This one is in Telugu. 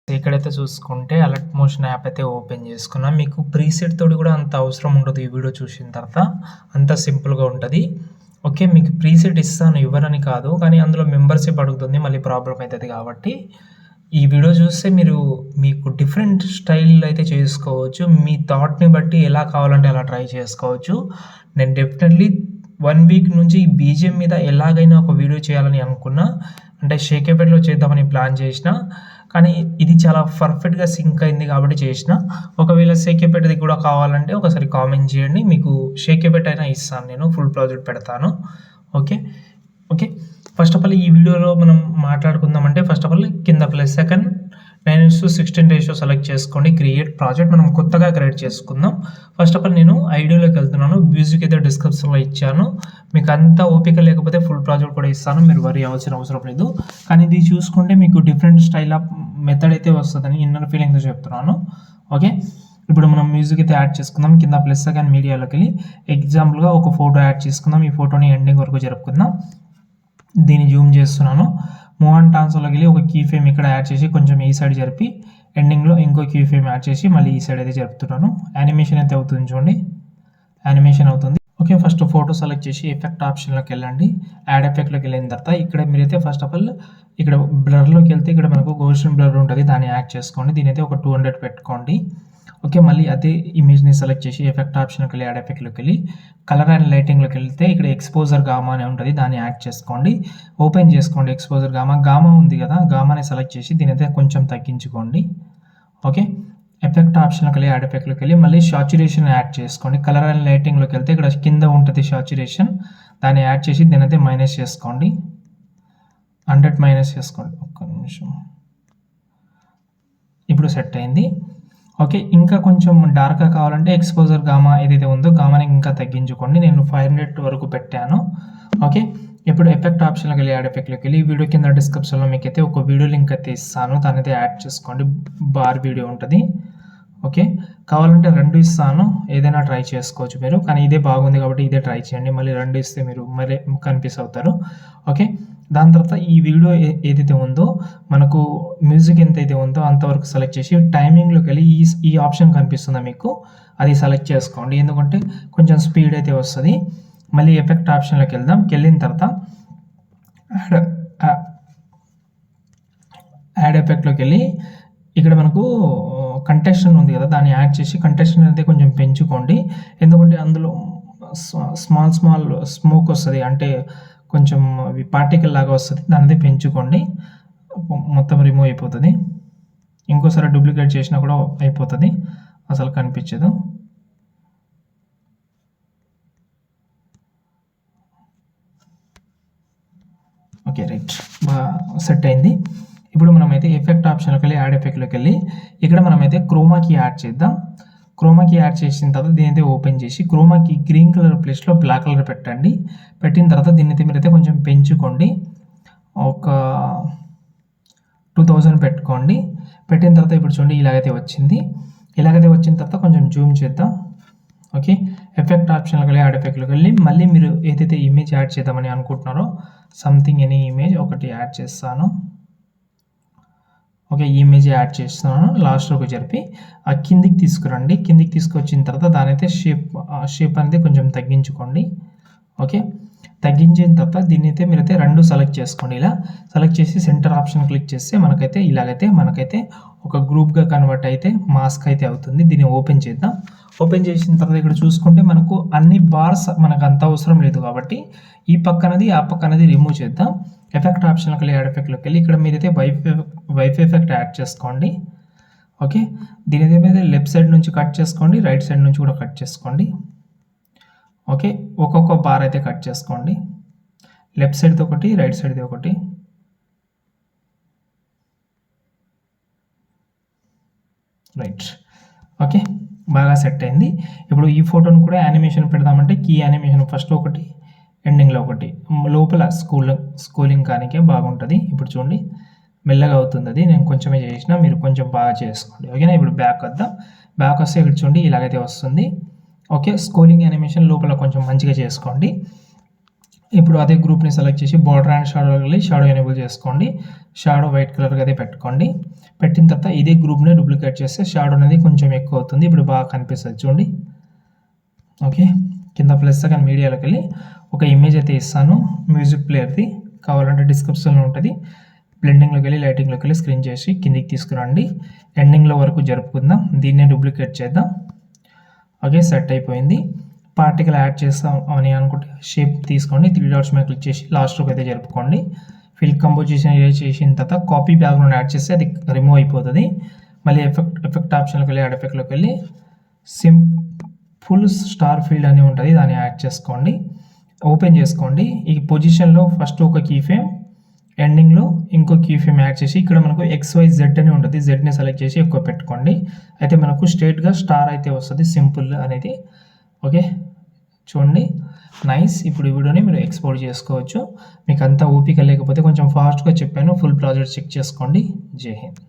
ఇక్కడైతే చూసుకుంటే అలర్ట్ మోషన్ యాప్ అయితే ఓపెన్ చేసుకున్నా. మీకు ప్రీసెట్ తోటి కూడా అంత అవసరం ఉండదు. ఈ వీడియో చూసిన తర్వాత అంత సింపుల్‌గా ఉంటది. ఓకే. మీకు ప్రీసెట్ ఇస్తాను ఇవ్వనని కాదు. కానీ అందులో మెంబర్‌షిప్ అడుగుతుంది. మళ్ళీ ప్రాబ్లమ్ అయితది కాబట్టి ఈ వీడియో చూస్తే మీకు డిఫరెంట్ స్టైల్‌లో అయితే చేసుకోవచ్చు. మీ థాట్‌ని బట్టి ఎలా కావాలంటే అలా ట్రై చేసుకోవచ్చు. నేను డెఫినెట్‌లీ 1 వీక్ నుంచి ఈ బీజీఎం మీద ఎలాగైనా ఒక వీడియో చేయాలని అనుకున్నా. అంటే షేక్ ఎఫెక్ట్‌లో చేద్దామని ప్లాన్ చేసినా. కానీ ఇది చాలా పర్ఫెక్ట్‌గా సింక్ అయింది కాబట్టి చేసిన. ఒకవేళ షేక్ ఎఫెక్ట్‌ది కూడా కావాలంటే ఒకసారి కామెంట్ చేయండి. మీకు షేక్ ఎఫెక్ట్ అయినా ఇస్తాను నేను. ఫుల్ ప్రాజెక్ట్ పెడతాను. Okay. Okay. First of all ఈ వీడియోలో మనం మాట్లాడుకుందామంటే ఫస్ట్ ఆఫ్ ఆల్ కింద ప్లస్ సెకండ్ 9:16 రేషియో సెలెక్ట్ చేసుకోండి. క్రియేట్ ప్రాజెక్ట్ మనం కొత్తగా క్రియేట్ చేసుకుందాం. ఫస్ట్ ఆఫ్ ఆల్ నేను ఐడియోలోకి వెళ్తున్నాను. మ్యూజిక్ అయితే డిస్క్రిప్షన్‌లో ఇచ్చాను. మీకు అంత ఓపిక లేకపోతే ఫుల్ ప్రాజెక్ట్ కూడా ఇస్తాను. మీరు వరీ అవ్వాల్సిన అవసరం లేదు. కానీ ఇది చూసుకుంటే మీకు డిఫరెంట్ స్టైల్ ఆఫ్ మెథడ్ అయితే వస్తదని ఇన్నర్ ఫీలింగ్‌తో చెప్తున్నాను. ఓకే. ఇప్పుడు మనం మ్యూజిక్ అయితే యాడ్ చేసుకుందాం. కింద ప్లస్ సెకండ్ మీడియాలోకెళ్ళి ఎగ్జాంపుల్‌గా ఒక ఫోటో యాడ్ చేసుకుందాం. ఈ ఫోటోని ఎండింగ్ వరకు జరుపుకుందాం. దీన్ని జూమ్ చేస్తున్నాను. మూవ్ అండ్ ట్రాన్స్‌ఫర్‌లోకి వెళ్ళి ఒక కీ ఫ్రేమ్ ఇక్కడ యాడ్ చేసి కొంచెం ఈ సైడ్ జరిపి ఎండింగ్‌లో ఇంకో కీ ఫ్రేమ్ యాడ్ చేసి మళ్ళీ ఈ సైడ్ అయితే జరుపుతున్నాను. యానిమేషన్ అయితే అవుతుంది చూడండి. యానిమేషన్ అవుతుంది. ఓకే. ఫస్ట్ ఫోటో సెలెక్ట్ చేసి ఎఫెక్ట్ ఆప్షన్‌లోకి వెళ్ళండి. యాడ్ ఎఫెక్ట్‌లోకి వెళ్ళిన తర్వాత ఇక్కడ మీరైతే ఫస్ట్ ఆఫ్ ఆల్ ఇక్కడ బ్లర్‌లోకి వెళ్తే ఇక్కడ మనకు గోషన్ బ్లర్ ఉంటది. దాన్ని యాడ్ చేసుకోండి. దీనైతే ఒక 200 పెట్టుకోండి. ఓకే. మళ్ళీ అదే ఇమేజ్‌ని సెలెక్ట్ చేసి ఎఫెక్ట్ ఆప్షన్‌లోకి వెళ్ళి యాడ్ ఎఫెక్ట్‌లోకి వెళ్ళి కలర్ అండ్ లైటింగ్‌లోకి వెళ్తే ఇక్కడ ఎక్స్‌పోజర్ గామా అని ఉంటది. దాన్ని యాడ్ చేసుకోండి. ఓపెన్ చేసుకోండి ఎక్స్‌పోజర్ గామా. గామా ఉంది కదా! గామాని సెలెక్ట్ చేసి దీనైతే కొంచెం తగ్గించుకోండి. ఓకే. ఎఫెక్ట్ ఆప్షన్‌లోకి వెళ్ళి యాడ్ ఎఫెక్ట్‌లోకి వెళ్ళి మళ్ళీ సాచురేషన్ యాడ్ చేసుకోండి. కలర్ అండ్ లైటింగ్‌లోకి వెళ్తే ఇక్కడ కింద ఉంటది సాచురేషన్. దాన్ని యాడ్ చేసి దీనైతే మైనస్ చేసుకోండి. 100 మైనస్ చేసుకోండి. ఒక్క నిమిషం. ఇప్పుడు సెట్ అయింది. ఓకే. ఇంకా కొంచెం డార్క్‌గా కావాలంటే ఎక్స్‌పోజర్ గామా ఏదైతే ఉందో గామాని ఇంకా తగ్గించుకోండి. నేను 500 వరకు పెట్టాను. ఓకే. ఇప్పుడు ఎఫెక్ట్ ఆప్షన్‌లోకి వెళ్ళి యాడ్ ఎఫెక్ట్‌లోకి వెళ్ళి వీడియో కింద డిస్క్రిప్షన్‌లో మీకైతే ఒక వీడియో లింక్ అయితే ఇస్తాను. దాన్నైతే యాడ్ చేసుకోండి. బార్ వీడియో ఉంటది. ఓకే. కావాలంటే 2 ఇస్తాను. ఏదైనా ట్రై చేసుకోవచ్చు మీరు. కానీ ఇదే బాగుంది కాబట్టి ఇదే ట్రై చేయండి. మళ్ళీ 2 ఇస్తే మీరు మళ్ళీ కన్‌ఫ్యూజ్ అవుతారు. ఓకే. దాని తర్వాత ఈ వీడియో ఏదైతే ఉందో మనకు మ్యూజిక్ ఎంతైతే ఉందో అంతవరకు సెలెక్ట్ చేసి టైమింగ్‌లోకి వెళ్ళి ఈ ఆప్షన్ కనిపిస్తుందా మీకు? అది సెలెక్ట్ చేసుకోండి. ఎందుకంటే కొంచెం స్పీడ్ అయితే వస్తది. మళ్ళీ ఎఫెక్ట్ ఆప్షన్‌లోకి వెళ్దాం. వెళ్ళిన తర్వాత యాడ్ ఎఫెక్ట్‌లోకి వెళ్ళి ఇక్కడ మనకు కంటెస్టెంట్ ఉంది కదా! దాన్ని యాడ్ చేసి కంటెస్టెంట్ అయితే కొంచెం పెంచుకోండి. ఎందుకంటే అందులో స్మాల్ స్మోక్ వస్తది. అంటే కొంచెం అవి పార్టికల్ లాగా వస్తది. దాన్నైతే పెంచుకోండి. మొత్తం రిమూవ్ అయిపోతది. ఇంకోసారి డూప్లికేట్ చేసినా కూడా అయిపోతది. అసలు కనిపించదు. ఓకే. రైట్. సెట్ అయింది. ఇప్పుడు మనమైతే ఎఫెక్ట్ ఆప్షన్‌లోకి వెళ్ళి యాడ్ ఎఫెక్ట్‌లోకి వెళ్ళి ఇక్కడ మనమైతే క్రోమా కీ యాడ్ చేద్దాం. క్రోమా కీ యాడ్ చేసిన తర్వాత దీనైతే ఓపెన్ చేసి క్రోమా కీ గ్రీన్ కలర్ ప్లేస్‌లో బ్లాక్ కలర్ పెట్టండి. పెట్టిన తర్వాత దీన్నైతే మీరైతే కొంచెం పెంచుకోండి. ఒక 2000 పెట్టుకోండి. పెట్టిన తర్వాత ఇప్పుడు చూడండి ఇలాగైతే వచ్చింది. ఇలాగైతే వచ్చిన తర్వాత కొంచెం జూమ్ చేద్దాం. ఓకే. ఎఫెక్ట్ ఆప్షన్‌లోకి వెళ్ళి యాడ్ ఎఫెక్ట్‌లోకి వెళ్ళి మళ్ళీ మీరు ఏదైతే ఇమేజ్ యాడ్ చేద్దామని అనుకుంటున్నారో సంథింగ్ ఎనీ ఇమేజ్ ఒకటి యాడ్ చేస్తాను. ఓకే. ఈ ఇమేజ్ యాడ్ చేస్తున్నాను. లాస్ట్‌లోకి జరిపి కిందికి తీసుకురండి. కిందికి తీసుకొచ్చిన తర్వాత దానైతే షేప్ అనేది కొంచెం తగ్గించుకోండి. ఓకే. తగ్గించిన తర్వాత దీన్నైతే మీరైతే 2 సెలెక్ట్ చేసుకోండి. ఇలా సెలెక్ట్ చేసి సెంటర్ ఆప్షన్ క్లిక్ చేస్తే మనకైతే ఒక గ్రూప్‌గా కన్వర్ట్ అయితే మాస్క్ అయితే అవుతుంది. దీన్ని ఓపెన్ చేద్దాం. ఓపెన్ చేసిన తర్వాత ఇక్కడ చూసుకుంటే మనకు అన్ని బార్స్ మనకు అంత అవసరం లేదు కాబట్టి ఈ పక్కనది, ఆ పక్కనది రిమూవ్ చేద్దాం. ఎఫెక్ట్ ఆప్షన్‌లోకి వెళ్ళి యాడ్ ఎఫెక్ట్‌లోకి వెళ్ళి ఇక్కడ మీరైతే వైఫ్ ఎఫెక్ట్ యాడ్ చేసుకోండి. ఓకే. దీనైతే మీద లెఫ్ట్ సైడ్ నుంచి కట్ చేసుకోండి. రైట్ సైడ్ నుంచి కూడా కట్ చేసుకోండి. ఓకే. ఒక్కొక్క బార్ అయితే కట్ చేసుకోండి. లెఫ్ట్ సైడ్‌ది ఒకటి, రైట్ సైడ్‌ది ఒకటి. రైట్. ఓకే. బాగా సెట్ అయింది. ఇప్పుడు ఈ ఫోటోని కూడా యానిమేషన్ పెడదామంటే కీ యానిమేషన్ ఫస్ట్ ఒకటి, ఎండింగ్‌లో ఒకటి. లోపల స్క్రోలింగ్ కానీకే బాగుంటది. ఇప్పుడు చూడండి మెల్లగా అవుతుంది అది. నేను కొంచెమే చేసినా మీరు కొంచెం బాగా చేసుకోండి. ఓకేనా. ఇప్పుడు బ్యాక్ వద్దాం. బ్యాక్ వస్తే ఇక్కడ చూడండి ఇలాగైతే వస్తుంది. ఓకే. స్క్రోలింగ్ యానిమేషన్ లోపల కొంచెం మంచిగా చేసుకోండి. ఇప్పుడు అదే గ్రూప్‌ని సెలెక్ట్ చేసి బార్డర్ అండ్ షాడోలోకి వెళ్ళి షాడో ఎనేబుల్ చేసుకోండి. షాడో వైట్ కలర్‌గా అయితే పెట్టుకోండి. పెట్టిన తర్వాత ఇదే గ్రూప్‌ని డూప్లికేట్ చేస్తే షాడో అనేది కొంచెం ఎక్కువ అవుతుంది. ఇప్పుడు బాగా కనిపిస్తది చూడండి. ఓకే. కింద ప్లస్ సెకండ్ మీడియాలోకి వెళ్ళి ఒక ఇమేజ్ అయితే ఇస్తాను మ్యూజిక్ ప్లేయర్‌ది. కావాలంటే డిస్క్రిప్షన్‌లో ఉంటది. బ్లెండింగ్‌లోకి వెళ్ళి లైటింగ్‌లోకి వెళ్ళి స్క్రీన్ చేసి కిందికి తీసుకురండి. ఎండింగ్‌లో వరకు జరుపుకుందాం. దీన్నే డూప్లికేట్ చేద్దాం. ఓకే. సెట్ అయిపోయింది. పార్టికల్ యాడ్ చేస్తాం అని అనుకుంటే షేప్ తీసుకోండి. 3 డాట్స్ మీద క్లిక్ చేసి లాస్ట్‌లోకి అయితే జరుపుకోండి. ఫిల్ కంపోజిషన్ ఎరేజ్ చేసిన తర్వాత కాపీ బ్యాక్‌గ్రౌండ్ యాడ్ చేస్తే అది రిమూవ్ అయిపోతది. మళ్ళీ ఎఫెక్ట్ ఆప్షన్‌లోకి వెళ్ళి యాడ్ ఎఫెక్ట్‌లోకి వెళ్ళి ఫుల్ స్టార్ ఫీల్డ్ అని ఉంటది. దాన్ని యాడ్ చేసుకోండి. ఓపెన్ చేసుకోండి. ఈ పొజిషన్‌లో ఫస్ట్ ఒక కీ ఫ్రేమ్, ఎండింగ్‌లో ఇంకో కీ ఫ్రేమ్ యాడ్ చేసి ఇక్కడ మనకు XYZ అని ఉంటది. జెడ్‌ని సెలెక్ట్ చేసి ఎక్కువ పెట్టుకోండి. అయితే మనకు స్ట్రెయిట్‌గా స్టార్ అయితే వస్తది సింపుల్ అనేది. ఓకే. చూడండి. నైస్. ఇప్పుడు ఈ వీడియోని మీరు ఎక్స్‌పోర్ట్ చేసుకోవచ్చు. మీకంతా ఓపిక లేకపోతే కొంచెం ఫాస్ట్‌గా చెప్పాను. ఫుల్ ప్రాజెక్ట్ చెక్ చేసుకోండి. జై హింద్.